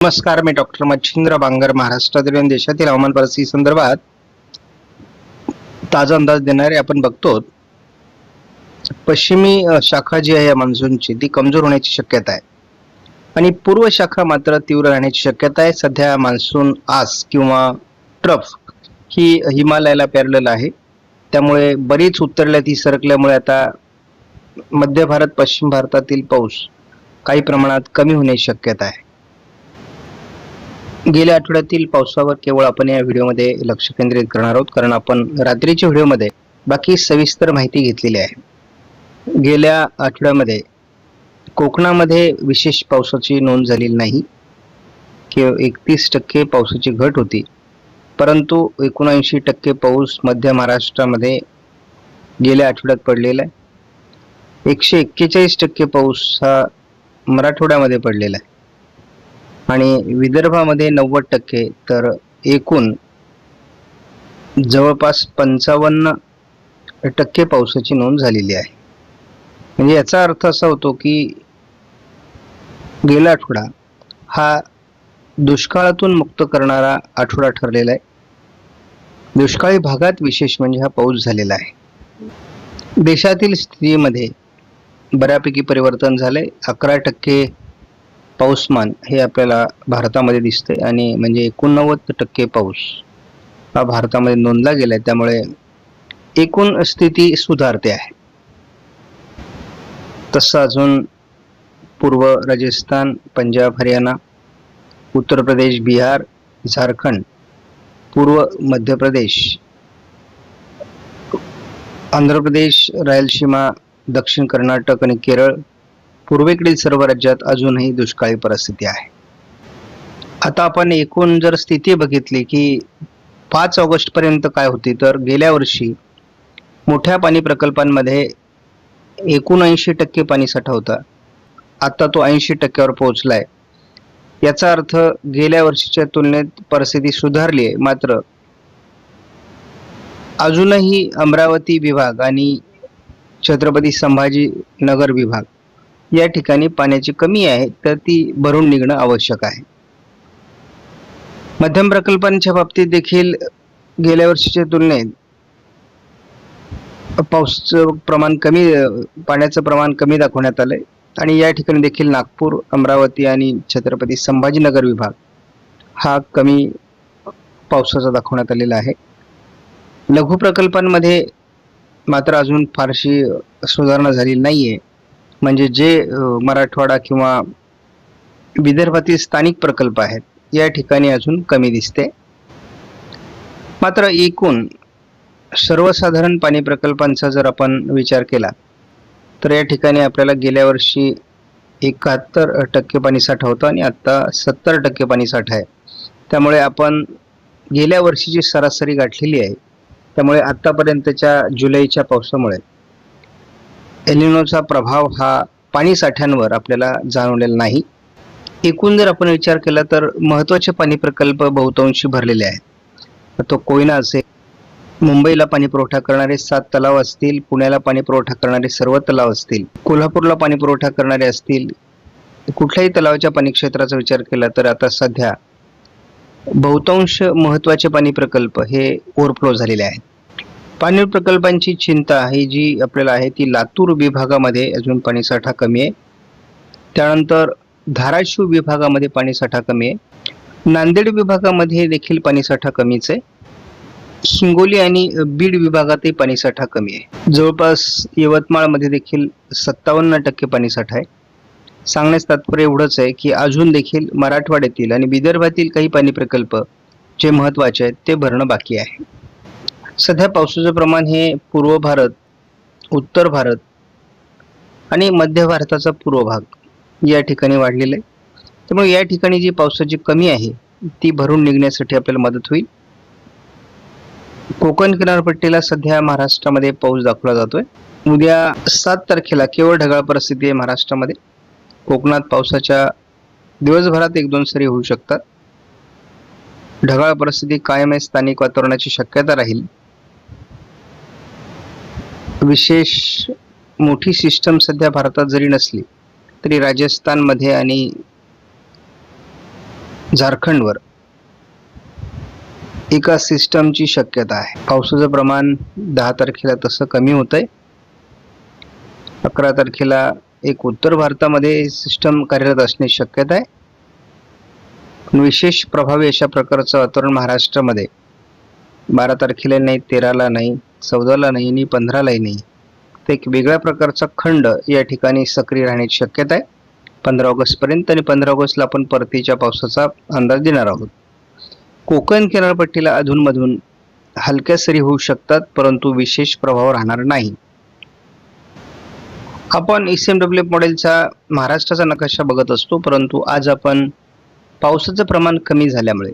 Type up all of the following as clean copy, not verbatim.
नमस्कार, मी डॉक्टर मच्छिंद्र बांगर. महाराष्ट्रातील आणि देशातील हवामान परिस्थिती संदर्भात ताजा अंदाज देणारे आपण बघतो. पश्चिमी शाखा जी आहे मान्सूनची ती कमजोर होण्याची शक्यता आहे आणि पूर्व शाखा मात्र तीव्र राहण्याची शक्यता आहे. सध्या मान्सून आस किंवा ट्रफ ही हिमालयाला पॅरलल आहे, त्यामुळे बरीच उत्तरेला ती सरकल्यामुळे आता मध्य भारत पश्चिम भारतातील पाऊस काही प्रमाणात कमी होण्याची शक्यता आहे. गेल्या आठवड्यातील पावसावर केवळ आपण या व्हिडिओमध्ये लक्ष केंद्रित करणार आहोत, कारण आपण रात्रीच्या व्हिडिओमध्ये बाकी सविस्तर माहिती घेतलेली आहे. गेल्या आठवड्यामध्ये कोकणामध्ये विशेष पावसाची नोंद झालेली नाही, केवळ 31% पावसाची घट होती, परंतु 79% पाऊस मध्य महाराष्ट्रामध्ये गेल्या आठवड्यात पडलेला आहे. 141% पाऊस हा मराठवाड्यामध्ये पडलेला आहे आणि विदर्भामध्ये 90%, तर एकूण जवळपास 55% पावसाची नोंद झालेली आहे. म्हणजे याचा अर्थ असा होतो की गेला आठवडा हा दुष्काळातून मुक्त करणारा आठवडा ठरलेला आहे. दुष्काळी भागात विशेष म्हणजे हा पाऊस झालेला आहे. देशातील स्थितीमध्ये बऱ्यापैकी परिवर्तन झाले. 11% पाऊसमान हे आपल्याला भारतामध्ये दिसते आणि म्हणजे 89% पाऊस हा भारतामध्ये नोंदला गेलाय, त्यामुळे एकूण स्थिती सुधारते आहे. तसं अजून पूर्व राजस्थान, पंजाब, हरियाणा, उत्तर प्रदेश, बिहार, झारखंड, पूर्व मध्य प्रदेश, आंध्र प्रदेश, रायलसीमा, दक्षिण कर्नाटक आणि केरळ, पूर्वेकडील सर्व राज्यात अजूनही दुष्काळी परिस्थिती आहे. आता आपण एकूण जर स्थिती बघितली की 5 ऑगस्ट पर्यंत काय होती, तर गेल्या वर्षी मोठ्या पाणी प्रकल्पांमध्ये 79% पाणीसाठा होता. आता तो 80% पोहोचलाय. याचा अर्थ गेल्या वर्षीच्या तुलनेत परिस्थिती सुधारली आहे. मात्र अजूनही अमरावती विभाग आणि छत्रपती संभाजीनगर विभाग या ठिकाणी पाण्याची कमी आहे, तर ती भरून निघणं आवश्यक आहे. मध्यम प्रकल्पांच्या बाबतीत देखील गेल्या वर्षीच्या तुलनेत पाण्याचं प्रमाण कमी दाखवण्यात आलंय आणि या ठिकाणी देखील नागपूर, अमरावती आणि छत्रपती संभाजीनगर विभाग हा कमी पावसाचा दाखवण्यात आलेला आहे. लघु प्रकल्पांमध्ये मात्र अजून फारशी सुधारणा झालेली नाहीये. म्हणजे जे मराठवाडा किंवा विदर्भातील स्थानिक प्रकल्प आहेत या ठिकाणी अजून कमी दिसते. मात्र एकूण सर्वसाधारण पाणी प्रकल्पांचा जर आपण विचार केला तर या ठिकाणी आपल्याला गेल्या वर्षी 71% पाणीसाठा होता आणि आता 70% पाणीसाठा आहे. त्यामुळे आपण गेल्या वर्षीची सरासरी गाठलेली आहे. त्यामुळे आतापर्यंतच्या जुलैच्या पावसामुळे एलिनोचा प्रभाव हा पाणी साठ्यांवर आपल्याला जाणवलेला नाही. एकूण जर आपण विचार केला तर महत्त्वाचे पाणी प्रकल्प बहुतांशी भरलेले आहेत. तो कोयना असेल, मुंबईला पाणी पुरवठा करणारे 7 तलाव असतील, पुण्याला पाणी पुरवठा करणारे सर्व तलाव असतील, कोल्हापूरला पाणी पुरवठा करणारे असतील, कुठल्याही तलावाच्या पाणी क्षेत्राचा विचार केला तर आता सध्या बहुतांश महत्त्वाचे पाणी प्रकल्प हे ओव्हरफ्लो झालेले आहेत. पाणी प्रकल्पांची चिंता ही जी आपल्याला आहे ती लातूर विभागामध्ये अजून पाणीसाठा कमी आहे. त्यानंतर धाराशिव विभागामध्ये पाणीसाठा कमी आहे. नांदेड विभागामध्ये देखील पाणीसाठा कमीच आहे. हिंगोली आणि बीड विभागातही पाणीसाठा कमी आहे. जवळपास यवतमाळमध्ये देखील 57% पाणीसाठा आहे. सांगण्यास तात्पर्य एवढंच आहे की अजून देखील मराठवाड्यातील आणि विदर्भातील काही पाणी प्रकल्प जे महत्त्वाचे आहेत ते भरणं बाकी आहे. सध्या पावसाचं प्रमाण हे पूर्व भारत, उत्तर भारत आणि मध्य भारताचा पूर्व भाग या ठिकाणी वाढलेलं आहे. त्यामुळे या ठिकाणी जी पावसाची कमी आहे ती भरून निघण्यासाठी आपल्याला मदत होईल. कोकण किनारपट्टीला सध्या महाराष्ट्रामध्ये पाऊस दाखवला जातोय. उद्या 7 तारखेला केवळ ढगाळ परिस्थिती आहे महाराष्ट्रामध्ये. कोकणात पावसाच्या दिवसभरात 1-2 सरी होऊ शकतात. ढगाळ परिस्थिती कायम आहे. स्थानिक वातावरणाची शक्यता राहील. विशेष मोठी सिस्टम सध्या भारतात जरी नसली तरी राजस्थानमध्ये आणि झारखंडवर एका सिस्टमची शक्यता आहे. पावसाचं प्रमाण 10 तारखेला तसं कमी होतंय. 11 तारखेला एक उत्तर भारतामध्ये सिस्टम कार्यरत असण्याची शक्यता आहे. विशेष प्रभावी अशा प्रकारचं वातावरण महाराष्ट्रामध्ये 12 तारखेला नाही, 13ला नाही, 14ला नाही आणि 15लाही नाही. तर एक वेगळ्या प्रकारचा खंड या ठिकाणी सक्रिय राहण्याची शक्यता आहे 15 ऑगस्टपर्यंत. आणि 15 ऑगस्टला आपण परतीच्या पावसाचा अंदाज देणार आहोत. कोकण किनारपट्टीला अधूनमधून हलक्या सरी होऊ शकतात, परंतु विशेष प्रभाव राहणार नाही. आपण ECMWF मॉडेलचा महाराष्ट्राचा नकाशा बघत असतो, परंतु आज आपण पावसाचं प्रमाण कमी झाल्यामुळे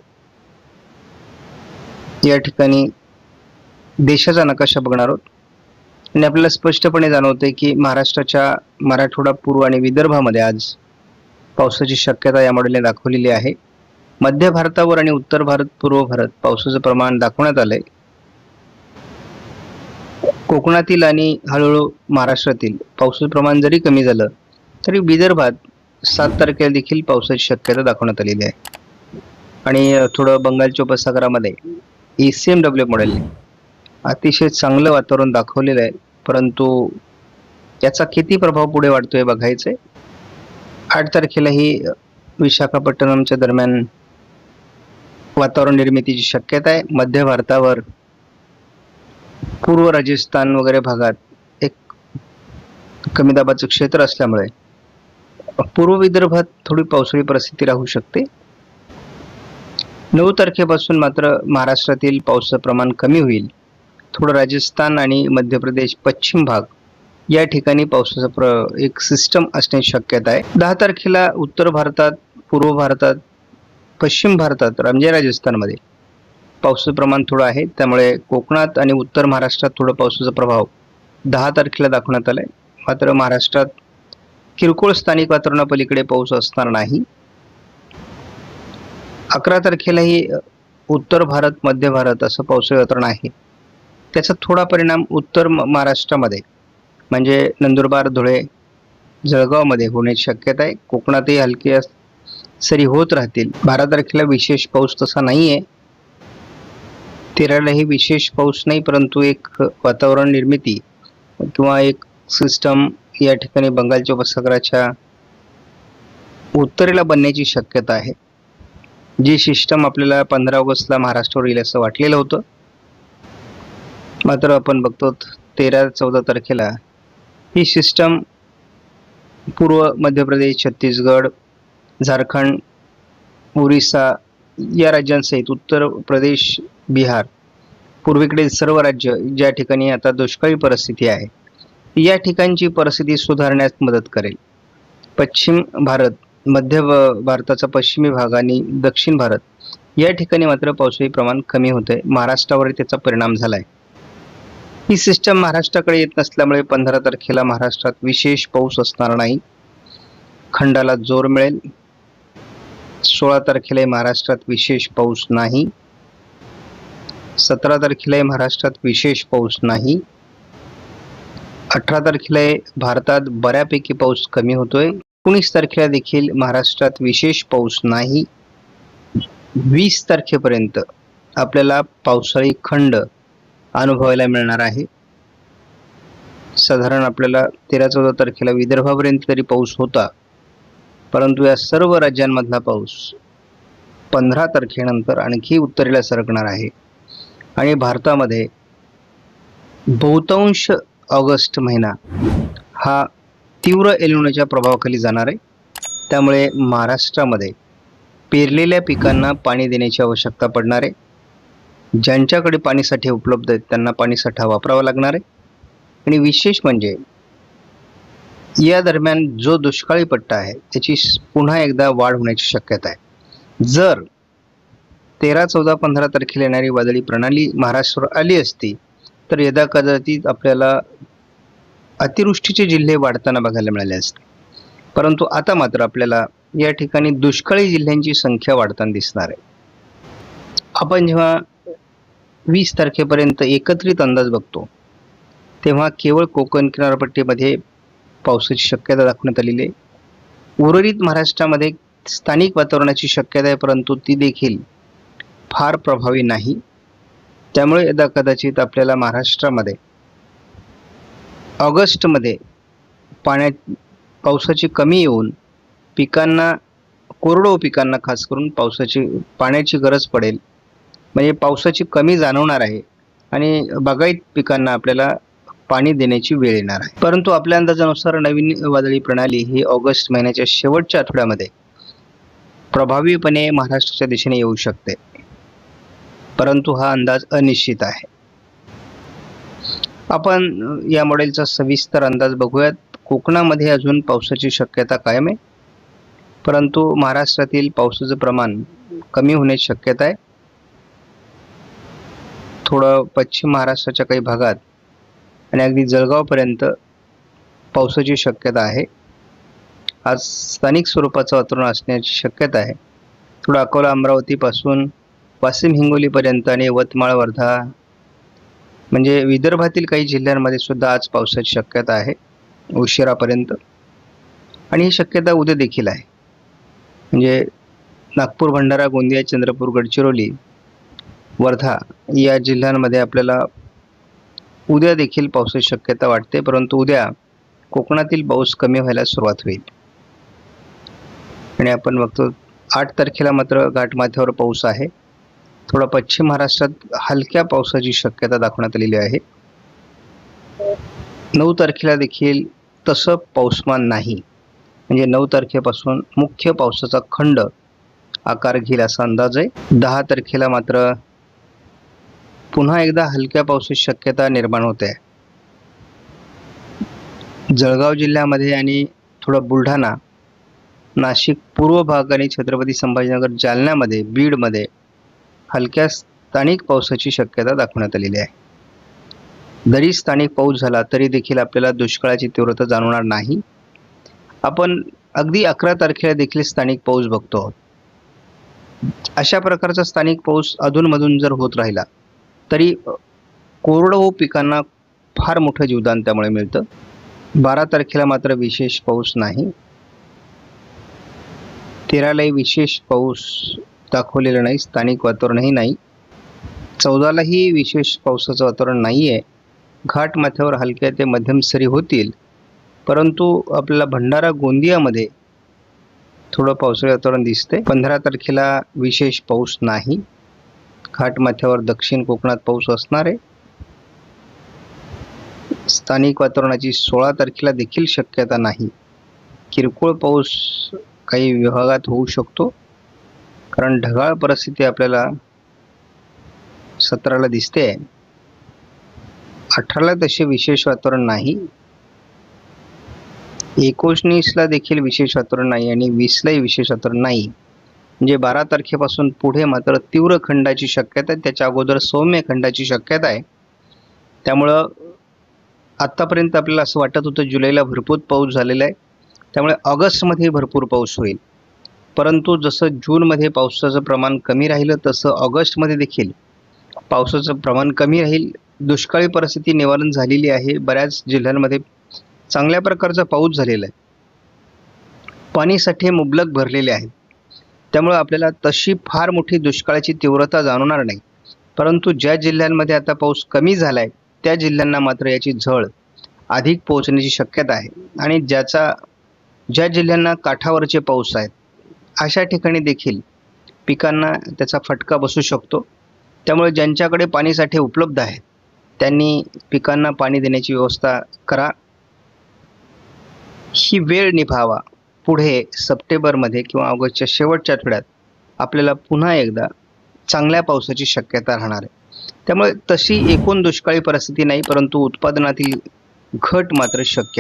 या ठिकाणी देशाचा नकाशा बघणार आहोत. आणि आपल्याला स्पष्टपणे जाणवते की महाराष्ट्राच्या मराठवाडा, पूर्व आणि विदर्भामध्ये आज पावसाची शक्यता या मॉडेलने दाखवलेली आहे. मध्य भारतावर आणि उत्तर भारत, पूर्व भारत पावसाचं प्रमाण दाखवण्यात आलंय. कोकणातील आणि हळूहळू महाराष्ट्रातील पावसाचं प्रमाण जरी कमी झालं तरी विदर्भात 7 तारखेला देखील पावसाची शक्यता दाखवण्यात आलेली आहे. आणि थोडं बंगालच्या उपसागरामध्ये ECMWF मॉडेलने अतिशय चांगलं वातावरण दाखवलेलं आहे, परंतु याचा किती प्रभाव पुढे वाढतोय बघायचंय. 8 तारखेलाही विशाखापट्टणमच्या दरम्यान वातावरण निर्मितीची शक्यता आहे. मध्य भारतावर, पूर्व राजस्थान वगैरे भागात एक कमी दाबाचं क्षेत्र असल्यामुळे पूर्व विदर्भात थोडी पावसाळी परिस्थिती राहू शकते. 9 तारखेपासून मात्र महाराष्ट्रातील पावसाचं प्रमाण कमी होईल. थोडं राजस्थान आणि मध्य प्रदेश पश्चिम भाग या ठिकाणी पावसाचा एक सिस्टम असण्याची शक्यता आहे. 10 तारखेला उत्तर भारतात, पूर्व भारतात, पश्चिम भारतात, म्हणजे राजस्थानमध्ये पावसाचं प्रमाण थोडं आहे. त्यामुळे कोकणात आणि उत्तर महाराष्ट्रात थोडं पावसाचा प्रभाव 10 तारखेला दाखवण्यात आलाय. मात्र महाराष्ट्रात किरकोळ स्थानिक वातावरणापलीकडे पाऊस असणार नाही. 11 तारखेलाही उत्तर भारत, मध्य भारत असं पावसाळी वातावरण आहे. त्याचा थोडा परिणाम उत्तर महाराष्ट्रामध्ये म्हणजे नंदुरबार, धुळे, जळगावमध्ये होण्याची शक्यता आहे. कोकणातही हलकी सरी होत राहतील. 12 तारखेला विशेष पाऊस तसा नाही आहे. 13लाही विशेष पाऊस नाही, परंतु एक वातावरण निर्मिती किंवा एक सिस्टम या ठिकाणी बंगालच्या उपसागराच्या उत्तरेला बनण्याची शक्यता आहे. जी सिस्टम आपल्याला 15 ऑगस्टला महाराष्ट्रावर येईल असं वाटलेलं होतं, मात्र आपण बघतो 13-14 तारखेला ही सिस्टम पूर्व मध्य प्रदेश, छत्तीसगड, झारखंड, ओरिसा या राज्यांसहित उत्तर प्रदेश, बिहार, पूर्वेकडील सर्व राज्य ज्या ठिकाणी आता दुष्काळी परिस्थिती आहे या ठिकाणची परिस्थिती सुधारण्यास मदत करेल. पश्चिम भारत, मध्य भारताचा पश्चिमी भाग आणि दक्षिण भारत या ठिकाणी मात्र पावसाचे प्रमाण कमी होते. महाराष्ट्रावर त्याचा परिणाम झालाय. ही सिस्टम महाराष्ट्राकडे येत नसल्यामुळे 15 तारखेला महाराष्ट्रात विशेष पाऊस असणार नाही. खंडाला जोर मिळेल. 16 तारखेला महाराष्ट्रात विशेष पाऊस नाही. 17 तारखेला महाराष्ट्रात विशेष पाऊस नाही. 18 तारखेला भारतात बऱ्यापैकी पाऊस कमी होतोय. 19 तारखेला देखील महाराष्ट्रात विशेष पाऊस नाही. 20 तारखेपर्यंत आपल्याला पावसाळी खंड अनुभवायला मिळणार आहे. साधारण आपल्याला 13-14 तारखेला विदर्भापर्यंत तरी पाऊस होता, परंतु या सर्व राज्यांमधला पाऊस 15 तारखेनंतर आणखी उत्तरेला सरकणार आहे. आणि भारतामध्ये बहुतांश ऑगस्ट महिना हा तीव्र एल-निनोच्या प्रभावाखाली जाणार आहे. त्यामुळे महाराष्ट्रामध्ये पेरलेल्या पिकांना पाणी देण्याची आवश्यकता पडणार आहे. ज्यांच्याकडे पाणीसाठे उपलब्ध आहेत त्यांना पाणीसाठा वापरावा लागणार आहे. आणि विशेष म्हणजे या दरम्यान जो दुष्काळी पट्टा आहे त्याची पुन्हा एकदा वाढ होण्याची शक्यता आहे. जर 13, 14, 15 तारखेला येणारी वादळी प्रणाली महाराष्ट्रावर आली असती तर यदाकदाचित आपल्याला अतिवृष्टीचे जिल्हे वाढताना बघायला मिळाले असते. परंतु आता मात्र आपल्याला या ठिकाणी दुष्काळी जिल्ह्यांची संख्या वाढताना दिसणार आहे. आपण जेव्हा 20 तारखेपर्यंत एकत्रित अंदाज बघतो तेव्हा केवळ कोकण किनारपट्टीमध्ये पावसाची शक्यता दाखवण्यात आलेली आहे. उर्वरित महाराष्ट्रामध्ये स्थानिक वातावरणाची शक्यता आहे, परंतु ती देखील फार प्रभावी नाही. त्यामुळे यदा कदाचित आपल्याला महाराष्ट्रामध्ये ऑगस्टमध्ये पावसाची कमी येऊन पिकांना, कोरडवाहू पिकांना खास करून पाण्याची गरज पडेल. म्हणजे पावसाची कमी जाणवणार आहे आणि बागायत पिकांना आपल्याला पाणी देण्याची वेळ येणार आहे. परंतु आपल्या अंदाजानुसार नवीन वादळी प्रणाली ही ऑगस्ट महिन्याच्या शेवटच्या आठवड्यामध्ये प्रभावीपणे महाराष्ट्राच्या दिशेने येऊ शकते, परंतु हा अंदाज अनिश्चित आहे. आपण या मॉडेलचा सविस्तर अंदाज बघूयात. कोकणामध्ये अजून पावसाची शक्यता कायम आहे, परंतु महाराष्ट्रातील पावसाचं प्रमाण कमी होण्याची शक्यता आहे. थोडं पश्चिम महाराष्ट्राच्या काही भागात आणि अगदी जळगावपर्यंत पावसाची शक्यता आहे. आज स्थानिक स्वरूपाचं वातावरण असण्याची शक्यता आहे. थोडं अकोला अमरावतीपासून वाशिम हिंगोलीपर्यंत आणि यवतमाळ वर्धा म्हणजे विदर्भातील काही जिल्ह्यांमध्ये सुद्धा आज पावसाची शक्यता आहे उशिरापर्यंत. आणि ही शक्यता उद्या देखील आहे. म्हणजे नागपूर, भंडारा, गोंदिया, चंद्रपूर, गडचिरोली, वर्धा या जिल्ह्यांमध्ये आपल्याला उद्या देखील पावसाची शक्यता वाटते, परंतु उद्या कोकणातील पाऊस कमी व्हायला सुरुवात होईल. आणि आपण बघतो 8 तारखेला मात्र घाटमाथ्यावर पाऊस आहे. थोडा पश्चिम महाराष्ट्रात हलक्या पावसाची शक्यता दाखवण्यात आलेली आहे. 9 तारखेला देखील तसं पाऊसमान नाही. म्हणजे 9 तारखेपासून मुख्य पावसाचा खंड आकार घेईल असा अंदाज आहे. 10 तारखेला मात्र पुन्हा एकदा हलक्या पावसाची शक्यता निर्माण होते. जळगाव जिल्ह्यामध्ये आणि थोडं बुलढाणा, नाशिक पूर्व भाग आणि छत्रपती संभाजीनगर, जालन्यामध्ये, बीडमध्ये हलक्या स्थानिक पावसाची शक्यता दाखवण्यात आलेली आहे. जरी स्थानिक पाऊस झाला तरी देखील आपल्याला दुष्काळाची तीव्रता जाणवणार नाही. आपण अगदी 11 तारखेला देखील स्थानिक पाऊस बघतो आहोत. अशा प्रकारचा स्थानिक पाऊस अधूनमधून जर होत राहिला तरी कोरडवाहू पिकांना फार मोठं जीवदान त्यामुळे मिळतं. 12 तारखेला मात्र विशेष पाऊस नाही. 13लाही विशेष पाऊस दाखवलेला नाही, स्थानिक वातावरणही नाही. 14लाही विशेष पावसाचं वातावरण नाही आहे. घाटमाथ्यावर हलक्या ते मध्यम सरी होतील, परंतु आपल्याला भंडारा, गोंदियामध्ये थोडं पावसाळी वातावरण दिसते. 15 तारखेला विशेष पाऊस नाही. घाटमाथ्यावर दक्षिण कोकणात पाऊस असणार आहे. स्थानिक वातावरणाची 16 तारखेला देखील शक्यता नाही. किरकोळ पाऊस काही विभागात होऊ शकतो, कारण ढगाळ परिस्थिती आपल्याला 17ला दिसते. 18ला तसे विशेष वातावरण नाही. 19ला देखील विशेष वातावरण नाही आणि 20लाही विशेष वातावरण नाही. म्हणजे 12 तारखेपासून पुढे मात्र तीव्र खंडाची शक्यता आहे. त्याच्या अगोदर सौम्य खंडाची शक्यता आहे. त्यामुळं आत्तापर्यंत आपल्याला असं वाटत होतं जुलैला भरपूर पाऊस झालेला आहे, त्यामुळे ऑगस्टमध्ये भरपूर पाऊस होईल. परंतु जसं जूनमध्ये पावसाचं प्रमाण कमी राहिलं तसं ऑगस्टमध्ये देखील पावसाचं प्रमाण कमी राहील. दुष्काळी परिस्थिती निवारण झालेली आहे. बऱ्याच जिल्ह्यांमध्ये चांगल्या प्रकारचा पाऊस झालेला आहे. पाणीसाठे मुबलक भरलेले आहेत. त्यामुळे आपल्याला तशी फार मोठी दुष्काळाची तीव्रता जाणवणार नाही. परंतु ज्या जिल्ह्यांमध्ये आता पाऊस कमी झाला आहे त्या जिल्ह्यांना मात्र याची झळ अधिक पोहोचण्याची शक्यता आहे. आणि ज्या जिल्ह्यांना काठावरचे पाऊस आहेत अशा ठिकाणी देखील पिकांना त्याचा फटका बसू शकतो. त्यामुळे ज्यांच्याकडे पाणीसाठे उपलब्ध आहेत त्यांनी पिकांना पाणी देण्याची व्यवस्था करा. ही वेळ निभावा. पुढे सप्टेंबरमध्ये किंवा ऑगस्टच्या शेवटच्या आठवड्यात आपल्याला पुन्हा एकदा चांगल्या पावसाची शक्यता राहणार आहे. त्यामुळे तशी एकूण दुष्काळी परिस्थिती नाही, परंतु उत्पादनातील घट मात्र शक्य आहे.